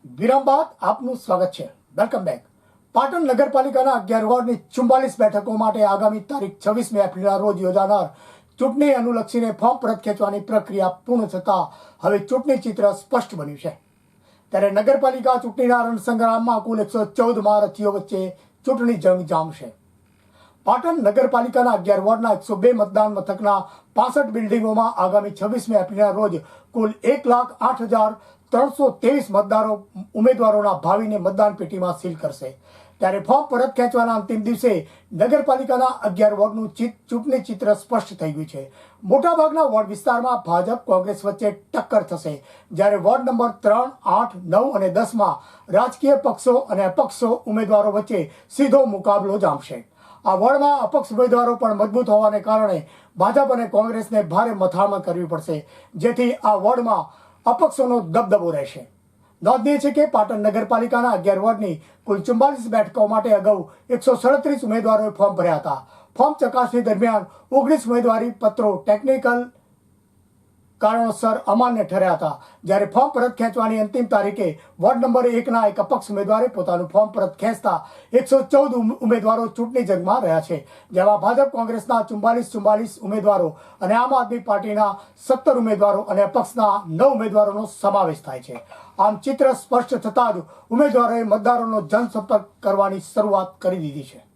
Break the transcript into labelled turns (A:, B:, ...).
A: વિરામ બાદ આપનું સ્વાગત છે. Welcome back. પાટણ નગરપાલિકાના 11 વોર્ડની 44 બેઠકો માટે આગામી તારીખ 26 એપ્રિલના રોજ યોજાનાર ચૂંટણી અનુલક્ષીને ફોર્મ પરત ખેંચવાની પ્રક્રિયા પૂર્ણ થતાં હવે ચૂંટણી ચિત્ર સ્પષ્ટ બન્યું છે. ત્યારે નગરપાલિકા ચૂંટણીના રણસંગ્રામમાં કુલ 114 મહારથીઓ વચ્ચે ચૂંટણી જંગ જામશે. પાટણ નગરપાલિકાના 11 વોર્ડના 102 મતદાન મથકના 65 બિલ્ડિંગોમાં આગામી 26 એપ્રિલના રોજ કુલ 1,08,323 મતદારો ઉમેદવારોના ભાવિને મતદાન પેટીમાં સીલ કરશે. ત્યારે ફોર્મ પરત ખેંચવાના અંતિમ દિવસે નગરપાલિકાના 11 વોર્ડનું ચૂંટણી ચિત્ર સ્પષ્ટ થઈ ગયું છે. મોટાભાગના વોર્ડ વિસ્તારમાં ભાજપ કોંગ્રેસ વચ્ચે ટક્કર થશે, જ્યારે વોર્ડ નંબર 3, 8, 9 અને 10માં રાજકીય પક્ષો અને અપક્ષો ઉમેદવારો વચ્ચે સીધો મુકાબલો જામશે. આ વોર્ડમાં અપક્ષ ઉમેદવારો પણ મજબૂત હોવાને કારણે ભાજપ અને કોંગ્રેસને ભારે મથામણ કરવી પડશે, જેથી આ વોર્ડમાં અપક્ષોનો દબદબો રહેશે. નોંધનીય છે કે પાટણ નગરપાલિકાના 11 વોર્ડની કુલ 44 બેઠકો માટે અગાઉ 137 ઉમેદવારોએ ફોર્મ ભર્યા હતા. ફોર્મ ચકાસણી દરમિયાન 19 ઉમેદવારી પત્રો ટેકનિકલ કારણોસર અમાન્ય ઠર્યા હતા, જ્યારે ફોર્મ પરત ખેંચવાની અંતિમ તારીખે વોર્ડ નંબર 1ના એક અપક્ષ ઉમેદવારે પોતાનું ફોર્મ પરત ખેંચતા 114 ઉમેદવારો ચૂંટણી જંગમાં રહ્યા છે, જેમાં ભાજપ કોંગ્રેસના 44 ઉમેદવારો અને આમ આદમી પાર્ટીના 17 ઉમેદવારો અને અપક્ષના 9 ઉમેદવારોનો સમાવેશ થાય છે. આમ ચિત્ર સ્પષ્ટ થતાં જ ઉમેદવારોએ મતદારોનો જનસંપર્ક કરવાની શરૂઆત કરી દીધી છે.